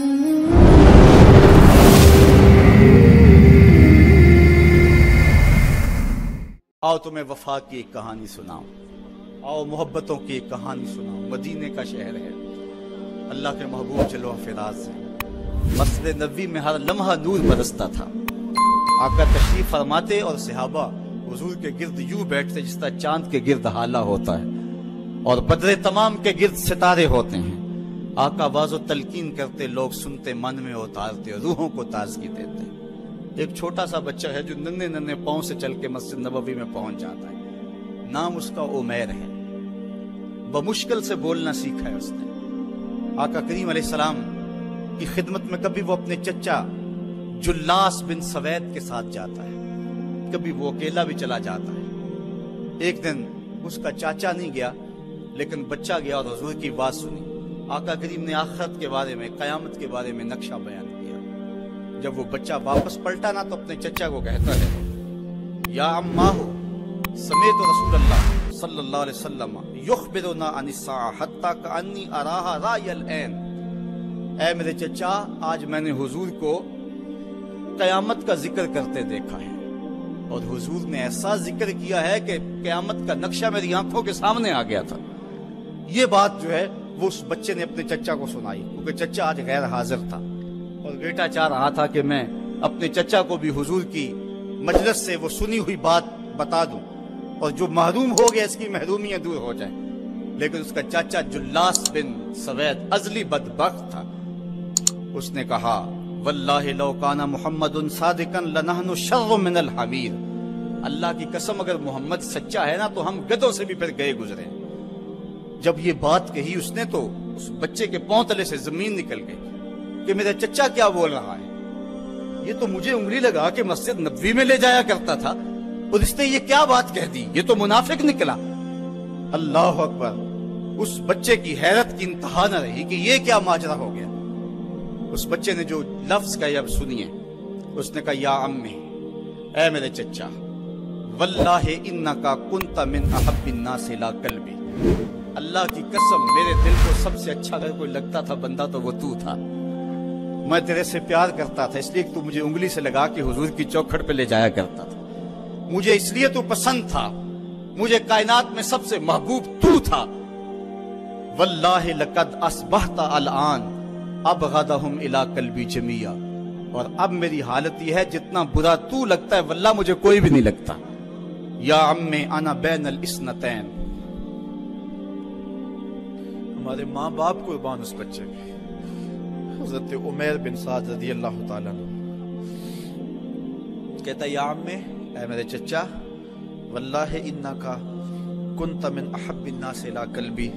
آؤ تمہیں وفا کی ایک کہانی سناؤں، آؤ محبتوں کی ایک کہانی سناؤں۔ مدینے کا شہر ہے، اللہ کے محبوب چلو فراز ہیں۔ مسجد نبوی میں ہر لمحہ نور برستا تھا۔ آقا تشریف فرماتے اور صحابہ حضور کے گرد یوں بیٹھتے جس طرح چاند کے گرد ہالہ ہوتا ہے اور بدر تمام کے گرد ستارے ہوتے ہیں۔ آقا واز و تلقین کرتے، لوگ سنتے، من میں اتارتے، روحوں کو تازگی دیتے۔ ایک چھوٹا سا بچہ ہے جو ننھے ننھے پاؤں سے چل کے مسجد نبوی میں پہنچ جاتا ہے۔ نام اس کا عمیر ہے۔ بمشکل سے بولنا سیکھا ہے اس نے۔ آقا کریم علیہ السلام کی خدمت میں کبھی وہ اپنے چچا جلاس بن سوید کے ساتھ جاتا ہے، کبھی وہ اکیلا بھی چلا جاتا ہے۔ ایک دن اس کا چاچا نہیں گیا لیکن بچہ گیا اور حضور کی بات سنی۔ آقا کریم نے آخرت کے بارے میں، قیامت کے بارے میں نقشہ بیان کیا۔ جب وہ بچہ واپس پلٹا نا تو اپنے چچا کو کہتا ہے، یا اماہ سمیت رسول اللہ صلی اللہ علیہ وسلم یخبرنا عن الساعہ حتی کانی اراہا رای العین۔ اے میرے چچا، آج میں نے حضور کو قیامت کا ذکر کرتے دیکھا ہے، اور حضور نے ایسا ذکر کیا ہے کہ قیامت کا نقشہ میری آنکھوں کے سامنے آ گیا تھا۔ یہ بات جو ہے وہ اس بچے نے اپنے چچا کو سنائی، کیونکہ چچا آج غیر حاضر تھا اور بیٹا چاہ رہا تھا کہ میں اپنے چچا کو بھی حضور کی مجلس سے وہ سنی ہوئی بات بتا دوں اور جو محروم ہو گیا اس کی محرومیاں دور ہو جائیں۔ لیکن اس کا چاچا جلاس بن سوید ازلی بدبخت تھا۔ اس نے کہا، واللہ لو کان محمد صادقا لنحن شر من الحمیر۔ اللہ کی قسم اگر محمد سچا ہے نا تو ہم گدھوں سے بھی پھر گئے گزرے۔ جب یہ بات کہی اس نے تو اس بچے کے پاؤں تلے سے زمین نکل گئی کہ میرا چچا کیا بول رہا ہے۔ یہ تو مجھے انگلی لگا کہ مسجد نبوی میں لے جایا کرتا تھا اور اس نے یہ کیا بات کہہ دی، یہ تو منافق نکلا۔ اللہ اکبر! اس بچے کی حیرت کی انتہا نہ رہی کہ یہ کیا ماجرا ہو گیا۔ اس بچے نے جو لفظ کہا اب سنیے، اس نے کہا، یا امی، اے میرے چچا، واللہ انکا کنت من احب الناس الی قلبی۔ اللہ کی قسم میرے دل کو سب سے اچھا اگر کوئی لگتا تھا بندہ تو وہ تو تھا۔ میں تیرے سے پیار کرتا تھا اس لیے کہ تو مجھے انگلی سے لگا کے حضور کی چوکھٹ پہ لے جایا کرتا تھا۔ مجھے اس لیے تو پسند تھا، مجھے کائنات میں سب سے محبوب تو تھا۔ واللہ لقد اصبحت الان ابغضهم الی قلبی جمیعا۔ اور اب میری حالت یہ ہے جتنا برا تو لگتا ہے واللہ مجھے کوئی بھی نہیں لگتا۔ یا امی انا بین الاثنتین۔ ہمارے ماں باپ قربان اس بچے پہ، حضرت عمیر بن سعد رضی اللہ تعالیٰ عنہ کہتا ہے، یا امی، اے میرے چچا، واللہ انکا کنت من احب الناس الی قلبی۔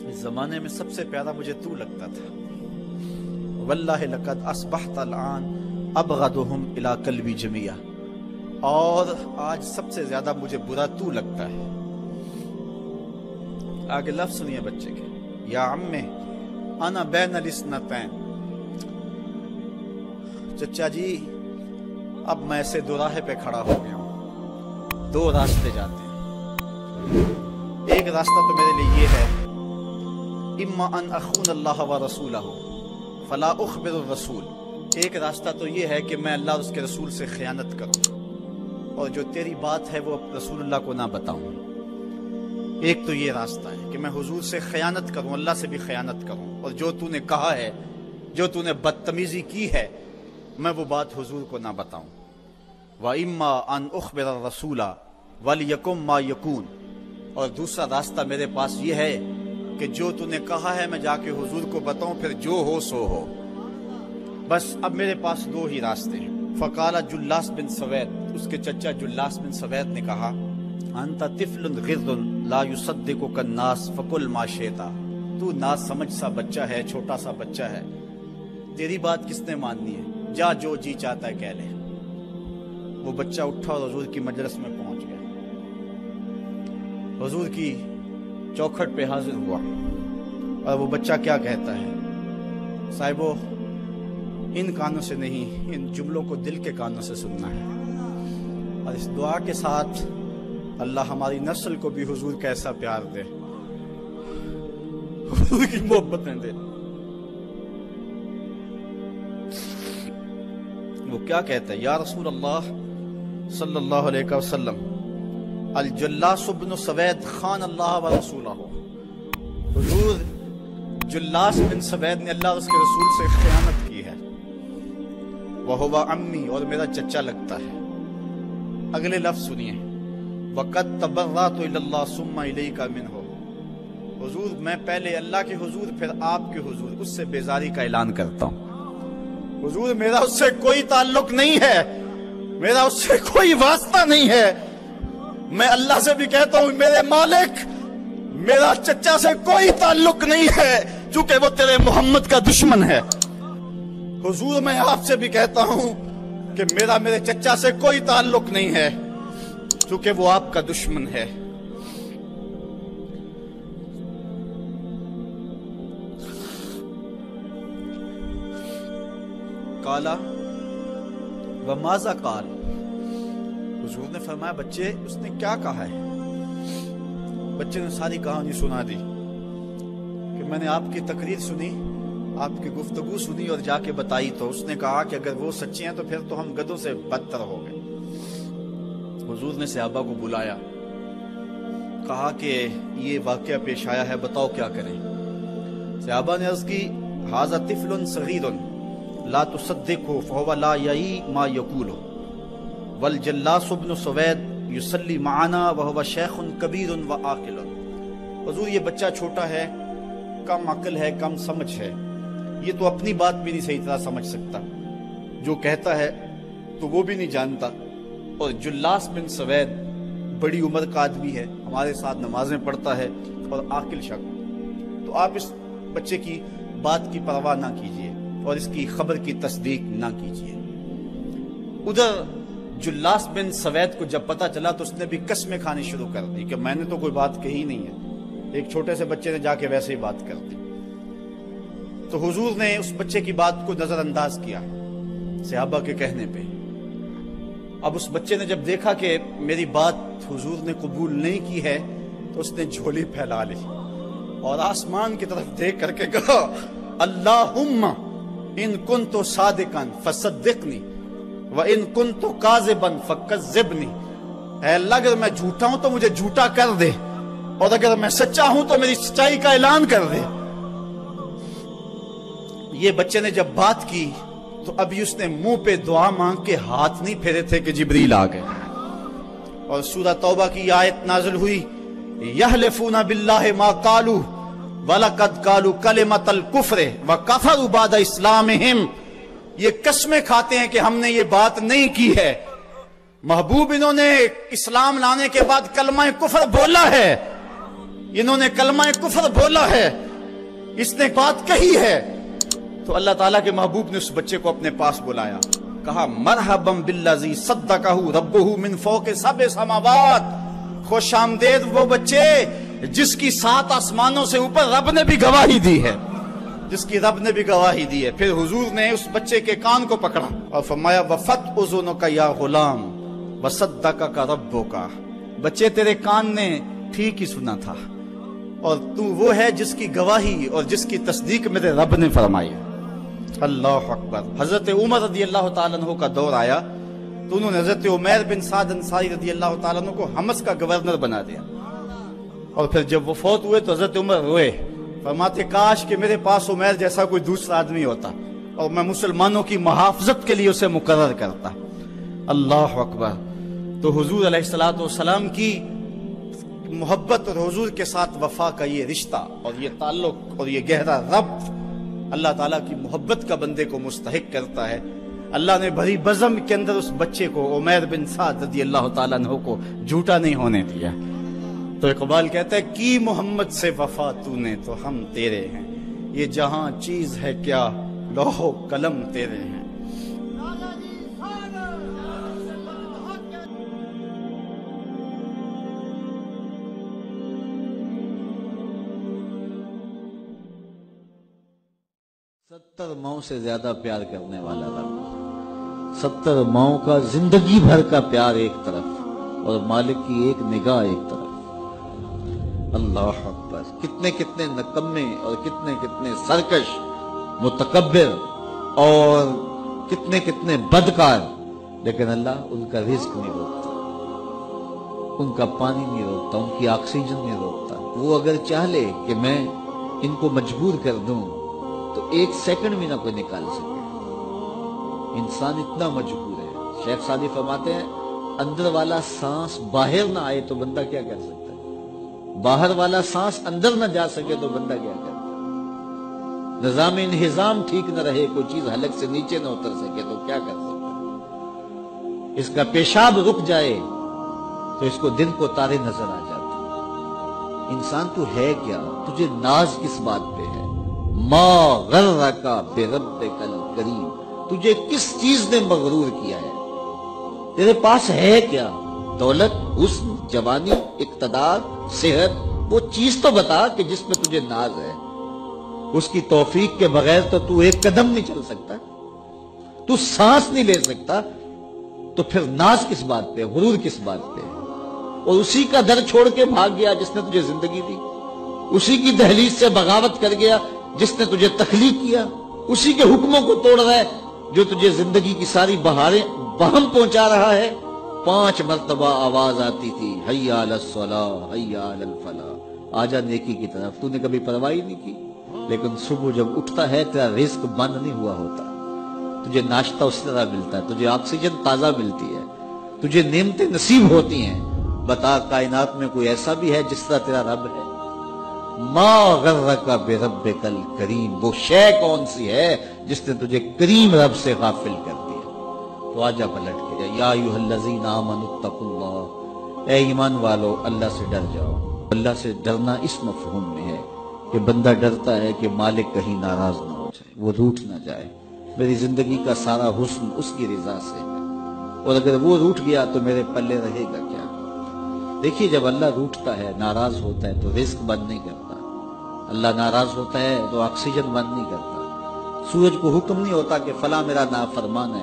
اس زمانے میں سب سے پیارا مجھے تو لگتا تھا۔ واللہ لقد اصبحت الان ابغضهم الی قلبی جمیعا۔ اور آج سب سے زیادہ مجھے برا تو لگتا ہے۔ آگے لفظ سنیے بچے کے، یا امی انا بین الاثنتین۔ چچا جی، اب میں ایسے دو راہے پہ کھڑا ہو گیا ہوں، دو راستے جاتے ہیں۔ ایک راستہ تو میرے لیے یہ ہے، اما ان اخون اللہ و رسولہ فلا اخبر الرسول۔ ایک راستہ تو یہ ہے کہ میں اللہ اور اس کے رسول سے خیانت کروں اور جو تیری بات ہے وہ رسول اللہ کو نہ بتاؤں۔ ایک تو یہ راستہ ہے کہ میں حضور سے خیانت کروں، اللہ سے بھی خیانت کروں، اور جو تو نے کہا ہے، جو تو نے بدتمیزی کی ہے، میں وہ بات حضور کو نہ بتاؤں۔ وَإِمَّا أَنْ أُخْبِرَ الرَّسُولَ وَلِيَكُمْ مَا يَكُونَ۔ اور دوسرا راستہ میرے پاس یہ ہے کہ جو تو نے کہا ہے میں جا کے حضور کو بتاؤں، پھر جو ہو سو ہو۔ بس اب میرے پاس دو ہی راستے ہیں۔ فقال جلاس بن سوید، اس کے چچا جلاس بن سوید نے کہا، انت طفل غر لا یصدقک الناس فقل ما شئت۔ تو نا سمجھ سا بچہ ہے، چھوٹا سا بچہ ہے، تیری بات کس نے ماننی ہے، جا جو جی چاہتا ہے کہہ لے۔ وہ بچہ اٹھا اور حضور کی مجلس میں پہنچ گیا، حضور کی چوکھٹ پہ حاضر ہوا، اور وہ بچہ کیا کہتا ہے، صاحبو ان کانوں سے نہیں، ان جملوں کو دل کے کانوں سے سننا ہے، اور اس دعا کے ساتھ اللہ ہماری نسل کو بھی حضور کا ایسا پیار دے، حضور کی محبتیں دے۔ وہ کیا کہتا ہے؟ یا رسول اللہ صلی اللہ علیہ وسلم، الجلاس بن سوید خان اللہ و رسولہ، حضور جلاس بن سوید نے اللہ اور اس کے رسول سے خیانت کی ہے، وہو امی، اور میرا چچا لگتا ہے۔ اگلے لفظ سنیے، وَقَدْ تَبَرَّأْتُ إِلَى اللَّهِ ثُمَّ إِلَيْكَ مِنْهُ، حضور میں پہلے اللہ کے حضور پھر آپ کے حضور اس سے بیزاری کا اعلان کرتا ہوں۔ حضور میرا اس سے کوئی تعلق نہیں ہے، میرا اس سے کوئی واسطہ نہیں ہے، میں اللہ سے بھی کہتا ہوں میرے مالک میرا چچا سے کوئی تعلق نہیں ہے چونکہ وہ تیرے محمد کا دشمن ہے۔ حضور میں آپ سے بھی کہتا ہوں کہ میرا میرے چچا سے کوئی تعلق نہیں ہے چونکہ وہ آپ کا دشمن ہے۔ قالا وماذا قال، حضور نے فرمایا بچے اس نے کیا کہا ہے؟ بچے نے ساری کہانی سنا دی کہ میں نے آپ کی تقریر سنی، آپ کی گفتگو سنی اور جا کے بتائی، تو اس نے کہا کہ اگر وہ سچے ہیں تو پھر تو ہم گدھوں سے بدتر ہو گئے۔ حضور نے صحابہ کو بلایا، کہا کہ یہ واقعہ پیش آیا ہے، بتاؤ کیا کریں۔ صحابہ نے عرض کی ھذا طفل صغیر لا تصدقه فهو لا یعی ما یقول والجلاس بن سوید یصلی معنا وهو شیخ کبیر وعاقل، حضور یہ بچہ چھوٹا ہے، کم عقل ہے، کم سمجھ ہے، یہ تو اپنی بات بھی نہیں صحیح طرح سمجھ سکتا، جو کہتا ہے تو وہ بھی نہیں جانتا، اور جلاس بن سوید بڑی عمر کا آدمی ہے، ہمارے ساتھ نمازیں پڑھتا ہے اور عاقل شخص، تو آپ اس بچے کی بات کی پرواہ نہ کیجیے اور اس کی خبر کی تصدیق نہ کیجیے۔ ادھر جلاس بن سوید کو جب پتہ چلا تو اس نے بھی قسمیں کھانی شروع کر دی کہ میں نے تو کوئی بات کہی نہیں ہے، ایک چھوٹے سے بچے نے جا کے ویسے ہی بات کر دی۔ تو حضور نے اس بچے کی بات کو نظر انداز کیا صحابہ کے کہنے پہ۔ اب اس بچے نے جب دیکھا کہ میری بات حضور نے قبول نہیں کی ہے تو اس نے جھولی پھیلا لی اور آسمان کی طرف دیکھ کر کے کہا اللہم ان کنت صادقا فصدقنی وان کنت کاذبا فکذبنی، اے اللہ اگر میں جھوٹا ہوں تو مجھے جھوٹا کر دے، اور اگر میں سچا ہوں تو میری سچائی کا اعلان کر دے۔ یہ بچے نے جب بات کی تو ابھی اس نے منہ پہ دعا مانگ کے ہاتھ نہیں پھیرے تھے کہ جبریل آ گئے، اور سورہ توبہ کی آیت نازل ہوئی یحلفون باللہ ما قالوا وَلَقَدْ قَالُوا كَلِمَةَ الْكُفْرِ وَكَفَرُوا بَعْدَ إِسْلَامِهِمْ، یہ قسمیں کھاتے ہیں کہ ہم نے یہ بات نہیں کی ہے، محبوب انہوں نے اسلام لانے کے بعد کلمہ کفر بولا ہے، انہوں نے کلمہ کفر بولا ہے، اس نے بات کہی ہے۔ تو اللہ تعالیٰ کے محبوب نے اس بچے کو اپنے پاس بلایا، کہا مرحبا بالذی صدقہ ربہ من فوق سبع سماوات، خوش آمدید وہ بچے جس کی 7 آسمانوں سے اوپر رب نے بھی گواہی دی ہے، جس کی رب نے بھی گواہی دی ہے۔ پھر حضور نے اس بچے کے کان کو پکڑا اور فرمایا وفت اذنک یا غلام وصدقک ربک، بچے تیرے کان نے ٹھیک ہی سنا تھا اور تو وہ ہے جس کی گواہی اور جس کی تصدیق میرے رب نے فرمائی۔ اللہ اکبر۔ حضرت عمر رضی اللہ تعالیٰ عنہ کا دور آیا تو انہوں نے حضرت عمیر بن سعد انصاری رضی اللہ تعالیٰ عنہ کو حمص کا گورنر بنا دیا، اور پھر جب وہ فوت ہوئے تو حضرت عمر روئے، فرماتے کاش کہ میرے پاس عمیر جیسا کوئی دوسرا آدمی ہوتا اور میں مسلمانوں کی محافظت کے لیے اسے مقرر کرتا۔ اللہ اکبر۔ تو حضور علیہ الصلوۃ والسلام کی محبت اور حضور کے ساتھ وفا کا یہ رشتہ اور یہ تعلق اور یہ گہرا ربط اللہ تعالیٰ کی محبت کا بندے کو مستحق کرتا ہے۔ اللہ نے بھری بزم کے اندر اس بچے کو عمیر بن سعد رضی اللہ تعالیٰ عنہ کو جھوٹا نہیں ہونے دیا۔ تو اقبال کہتا ہے کی محمد سے وفا تو نے تو ہم تیرے ہیں، یہ جہاں چیز ہے کیا لوح و قلم تیرے ہیں۔ ستر ماؤں سے زیادہ پیار کرنے والا رب، 70 ماؤں کا زندگی بھر کا پیار ایک طرف اور مالک کی ایک نگاہ ایک طرف۔ اللہ اکبر۔ کتنے کتنے نکمے اور کتنے کتنے سرکش، متکبر اور کتنے کتنے بدکار، لیکن اللہ ان کا رزق نہیں روکتا، ان کا پانی نہیں روکتا، ان کی آکسیجن نہیں روکتا۔ وہ اگر چاہ لے کہ میں ان کو مجبور کر دوں تو 1 سیکنڈ بھی نہ کوئی نکال سکے۔ انسان اتنا مجبور ہے۔ شیخ سعدی فرماتے ہیں اندر والا سانس باہر نہ آئے تو بندہ کیا کر سکتا ہے، باہر والا سانس اندر نہ جا سکے تو بندہ کیا کرتا ہے، نظام انہضام ٹھیک نہ رہے، کوئی چیز حلق سے نیچے نہ اتر سکے تو کیا کر سکتا ہے، اس کا پیشاب رک جائے تو اس کو دن کو تارے نظر آ جاتے۔ انسان تو ہے کیا، تجھے ناز کس بات پہ ہے؟ ما غرک بربک الکریم، تجھے کس چیز نے مغرور کیا ہے؟ تیرے پاس ہے کیا؟ دولت، حسن، جوانی، اقتدار، صحت، وہ چیز تو بتا کہ جس میں تجھے ناز ہے۔ اس کی توفیق کے بغیر تو ایک قدم نہیں چل سکتا، تو سانس نہیں لے سکتا، تو پھر ناز کس بات پہ، غرور کس بات پہ؟ اور اسی کا در چھوڑ کے بھاگ گیا جس نے تجھے زندگی دی، اسی کی دہلیز سے بغاوت کر گیا جس نے تجھے تخلیق کیا، اسی کے حکموں کو توڑ رہا ہے جو تجھے زندگی کی ساری بہاریں بہم پہنچا رہا ہے۔ 5 مرتبہ آواز آتی تھی، حی علی الصلاۃ، حی علی الفلاح، آجا نیکی کی طرف، تو نے کبھی پرواہ نہیں کی۔ لیکن صبح جب اٹھتا ہے تیرا رزق بند نہیں ہوا ہوتا، تجھے ناشتہ اس طرح ملتا ہے، تجھے آکسیجن تازہ ملتی ہے، تجھے نعمتیں نصیب ہوتی ہیں۔ بتا کائنات میں کوئی ایسا بھی ہے جس طرح تیرا رب ہے؟ ما غرک بربک الکریم، وہ شے کون سی ہے جس نے تجھے کریم رب سے غافل کر دیا؟ تو آجا پلٹ کے یا ایھا الذین آمنوا اتقوا اللہ، اے ایمان والو اللہ سے ڈر جاؤ۔ اللہ سے ڈرنا اس مفہوم میں ہے کہ بندہ ڈرتا ہے کہ مالک کہیں ناراض نہ ہو جائے، وہ روٹھ نہ جائے، میری زندگی کا سارا حسن اس کی رضا سے ہے، اور اگر وہ روٹھ گیا تو میرے پلے رہے گا کیا؟ دیکھیے جب اللہ روٹھتا ہے، ناراض ہوتا ہے تو رزق بند نہیں کرتا، اللہ ناراض ہوتا ہے تو آکسیجن بند نہیں کرتا، سورج کو حکم نہیں ہوتا کہ فلاں میرا نافرمان ہے،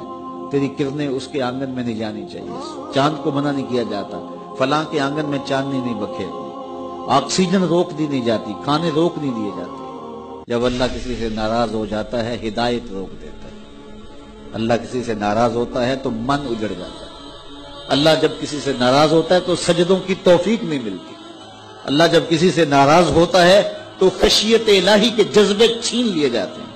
تیری کرنیں اس کے آنگن میں نہیں جانی چاہیے، چاند کو منع نہیں کیا جاتا، فلاں کے آنگن میں چاندنی نہیں بکھیرنی، آکسیجن روک دی نہیں جاتی، کھانے روک نہیں دیے جاتے۔ جب اللہ کسی سے ناراض ہو جاتا ہے ہدایت روک دیتا ہے، اللہ کسی سے ناراض ہوتا ہے تو من اجڑ جاتا ہے، اللہ جب کسی سے ناراض ہوتا ہے تو سجدوں کی توفیق نہیں ملتی، اللہ جب کسی سے ناراض ہوتا ہے تو خشیت الہی کے جذبے چھین لیے جاتے ہیں،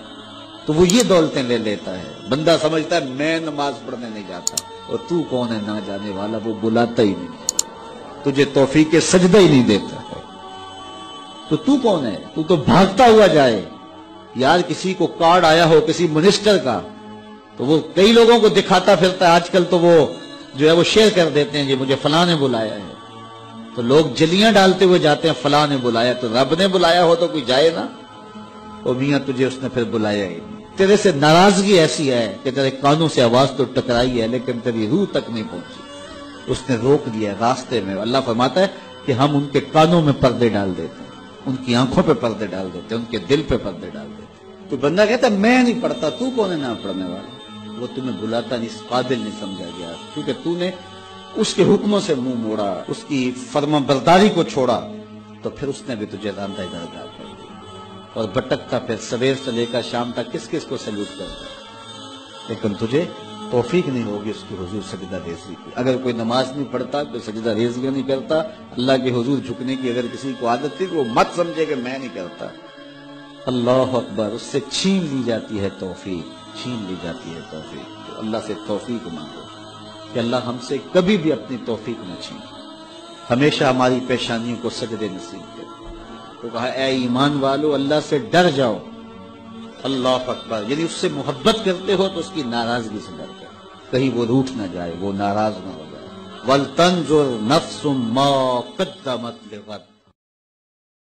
تو وہ یہ دولتیں لے لیتا ہے۔ بندہ سمجھتا ہے میں نماز پڑھنے نہیں جاتا، اور تو کون ہے نہ جانے والا، وہ بلاتا ہی نہیں، تجھے توفیق سجدہ ہی نہیں دیتا ہے، تو کون ہے؟ تو بھاگتا ہوا جائے۔ یار کسی کو کارڈ آیا ہو کسی منسٹر کا تو وہ کئی لوگوں کو دکھاتا پھرتا ہے، آج کل تو وہ جو ہے وہ شیئر کر دیتے ہیں، جی مجھے فلاں نے بلایا ہے، تو لوگ جلیاں ڈالتے ہوئے جاتے ہیں، فلاں نے بلایا، تو رب نے بلایا ہو تو کوئی جائے نا؟ او میاں تجھے اس نے پھر بلایا ہی نہیں، تیرے سے ناراضگی ایسی ہے کہ تیرے کانوں سے آواز تو ٹکرائی ہے لیکن تیری روح تک نہیں پہنچی، اس نے روک دیا راستے میں۔ اللہ فرماتا ہے کہ ہم ان کے کانوں میں پردے ڈال دیتے ہیں، ان کی آنکھوں پہ پردے ڈال دیتے ہیں، ان کے دل پہ پردے ڈال دیتے ہیں۔ تو بندہ کہتا ہے میں نہیں پڑھتا، تو کون ہے نہ پڑھنے والا؟ وہ تمہیں بلاتا نہیں، اس قابل نہیں سمجھا گیا، کیونکہ تو نے اس کے حکموں سے منہ موڑا، اس کی فرما برداری کو چھوڑا، تو پھر اس نے بھی تجھے راندہ درگاہ کر دیا، اور بھٹکتا پھر سویر سے لے کر شام تک کس کس کو سیلوٹ کرتا ہے، لیکن تجھے توفیق نہیں ہوگی اس کی حضور سجدہ ریزی کی۔ اگر کوئی نماز نہیں پڑھتا، کوئی سجدہ ریزی نہیں کرتا، اللہ کے حضور جھکنے کی اگر کسی کو عادت تھی تو وہ مت سمجھے کہ میں نہیں کرتا۔ اللہ اکبر، اس سے چھین لی جاتی ہے توفیق، چھین لی جاتی ہے توفیق۔ تو اللہ سے توفیق مانگو کہ اللہ ہم سے کبھی بھی اپنی توفیق نہ چھین، ہمیشہ ہماری پیشانیوں کو سجدے نصیب کرے۔ تو کہا اے ایمان والو اللہ سے ڈر جاؤ۔ اللہ اکبر، یعنی اس سے محبت کرتے ہو تو اس کی ناراضگی سے ڈر جاؤ، کہیں وہ روٹھ نہ جائے، وہ ناراض نہ ہو جائے۔ وَلْتَنْظُرْ نَفْسٌ مَا قَدَّمَتْ لِغَدٍ،